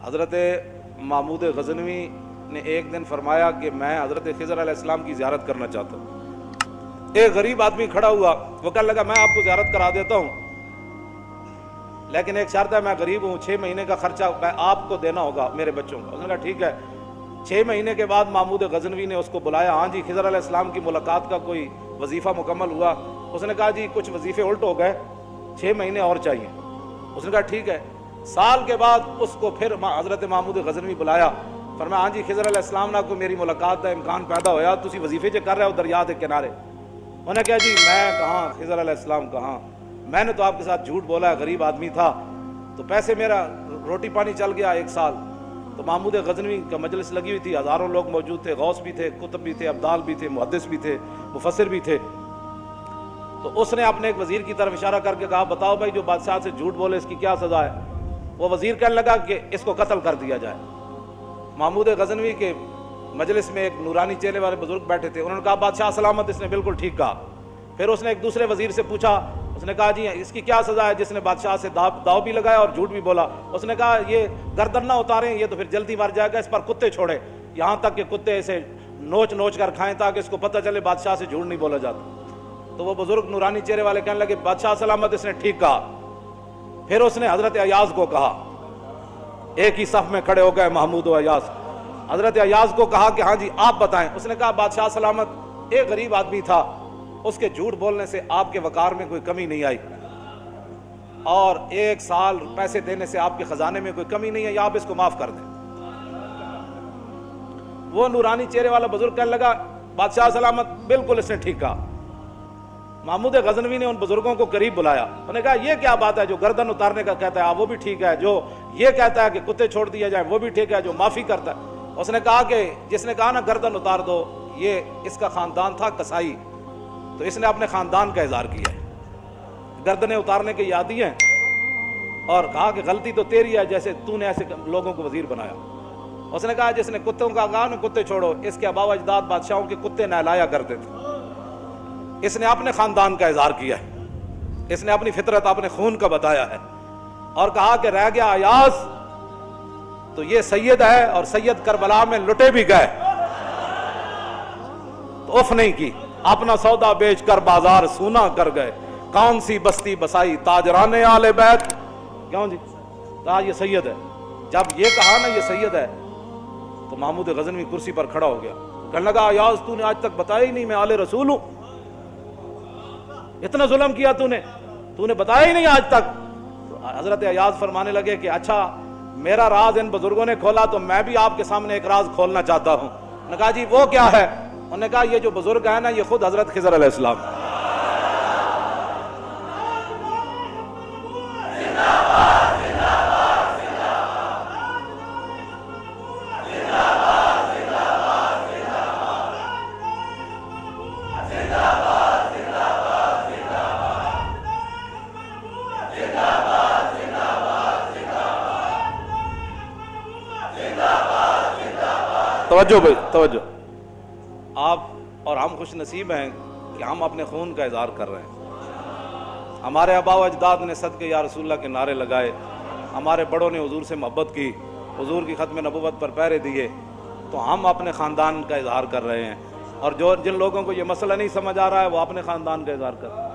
حضرت محمود غزنوی نے ایک دن فرمایا کہ میں حضرت خضر علیہ السلام کی زیارت کرنا چاہتا ہوں۔ ایک غریب آدمی کھڑا ہوا، وہ کہنے لگا میں آپ کو زیارت کرا دیتا ہوں، لیکن ایک شرط ہے، میں غریب ہوں، 6 مہینے کا خرچہ آپ کو دینا ہوگا میرے بچوں کا۔ اس نے کہا ٹھیک ہے۔ 6 مہینے کے بعد محمود غزنوی نے اس کو بلایا، ہاں جی خضر علیہ السلام کی ملاقات کا کوئی وظیفہ مکمل ہوا؟ اس نے کہا جی کچھ وظیفے الٹ ہو گئے، 6 مہینے اور چاہیے۔ اس نے کہا ٹھیک ہے۔ سال کے بعد اس کو پھر حضرت محمود غزنوی بلایا، فرمایا ہاں جی خضر علیہ السلام نہ کو میری ملاقات کا امکان پیدا ہویا، تسی وظیفے جو کر رہے ہو دریا کے کنارے۔ انہوں نے کہا جی میں کہاں، خضر علیہ السلام کہاں، میں نے تو آپ کے ساتھ جھوٹ بولا ہے، غریب آدمی تھا تو پیسے میرا روٹی پانی چل گیا 1 سال۔ تو محمود غزنوی کا مجلس لگی ہوئی تھی، ہزاروں لوگ موجود تھے، غوث بھی تھے، کتب بھی تھے، ابدال بھی تھے، محدث بھی تھے، مفسر بھی تھے۔ تو اس نے اپنے ایک وزیر کی طرف اشارہ کر کے کہا بتاؤ بھائی جو بادشاہ سے جھوٹ بولے اس کی کیا سزا ہے؟ وہ وزیر کہنے لگا کہ اس کو قتل کر دیا جائے۔ محمود غزنوی کے مجلس میں ایک نورانی چہرے والے بزرگ بیٹھے تھے، انہوں نے کہا بادشاہ سلامت، اس نے بالکل ٹھیک کہا۔ پھر اس نے ایک دوسرے وزیر سے پوچھا، اس نے کہا جی اس کی کیا سزا ہے جس نے بادشاہ سے داؤ بھی لگایا اور جھوٹ بھی بولا؟ اس نے کہا یہ گردن نہ اتاریں، یہ تو پھر جلدی مر جائے گا، اس پر کتے چھوڑے، یہاں تک کہ کتے اسے نوچ نوچ کر کھائیں تاکہ اس کو پتہ چلے بادشاہ سے جھوٹ نہیں بولا جاتا۔ تو وہ بزرگ نورانی چہرے والے کہنے لگے بادشاہ سلامت، اس نے ٹھیک کہا۔ پھر اس نے حضرت ایاز کو کہا، ایک ہی صف میں کھڑے ہو گئے محمود و ایاز۔ حضرت ایاز کو کہا کہ ہاں جی آپ بتائیں۔ اس نے کہا بادشاہ سلامت، ایک غریب آدمی تھا، اس کے جھوٹ بولنے سے آپ کے وقار میں کوئی کمی نہیں آئی، اور 1 سال پیسے دینے سے آپ کے خزانے میں کوئی کمی نہیں ہے، یا آپ اس کو معاف کر دیں۔ وہ نورانی چہرے والا بزرگ کہنے لگا بادشاہ سلامت بالکل اس نے ٹھیک کہا۔ محمود غزنوی نے ان بزرگوں کو قریب بلایا، انہوں نے کہا یہ کیا بات ہے، جو گردن اتارنے کا کہتا ہے وہ بھی ٹھیک ہے، جو یہ کہتا ہے کہ کتے چھوڑ دیا جائے وہ بھی ٹھیک ہے، جو معافی کرتا ہے۔ اس نے کہا کہ جس نے کہا نا گردن اتار دو، یہ اس کا خاندان تھا کسائی، تو اس نے اپنے خاندان کا اظہار کیا ہے، گردنیں اتارنے کے عادی ہیں، اور کہا کہ غلطی تو تیری ہے جیسے تو نے ایسے لوگوں کو وزیر بنایا۔ اس نے کہا جس نے کتوں کا کہا نا کتے چھوڑو، اس کے آباء و اجداد بادشاہوں کے کتے نہلایا کرتے تھے۔ اس نے اپنے خاندان کا اظہار کیا ہے، اس نے اپنی فطرت اپنے خون کا بتایا ہے، اور کہا کہ رہ گیا ایاز تو یہ سید ہے، اور سید کربلا میں لٹے بھی گئے تو اف نہیں کی، اپنا سودا بیچ کر بازار سونا کر گئے، کون سی بستی بسائی تاجران آل بیت۔ کیوں جی کہا یہ سید ہے۔ جب یہ کہا نا یہ سید ہے تو محمود غزنوی کرسی پر کھڑا ہو گیا، کہنے لگا ایاز تو نے آج تک بتایا ہی نہیں میں آل رسول ہوں، اتنا ظلم کیا تو نے بتایا ہی نہیں آج تک۔ تو حضرت ایاز فرمانے لگے کہ اچھا میرا راز ان بزرگوں نے کھولا تو میں بھی آپ کے سامنے ایک راز کھولنا چاہتا ہوں۔ انہوں نے کہا جی وہ کیا ہے؟ انہوں نے کہا یہ جو بزرگ ہے نا یہ خود حضرت خضر علیہ السلام۔ توجہ بھائی توجہ، آپ اور ہم خوش نصیب ہیں کہ ہم اپنے خون کا اظہار کر رہے ہیں۔ ہمارے آباء و اجداد نے صدقے یا رسول اللہ کے نعرے لگائے، ہمارے بڑوں نے حضور سے محبت کی، حضور کی ختم نبوت پر پہرے دیے، تو ہم اپنے خاندان کا اظہار کر رہے ہیں، اور جن لوگوں کو یہ مسئلہ نہیں سمجھ آ رہا ہے وہ اپنے خاندان کا اظہار کر رہے ہیں۔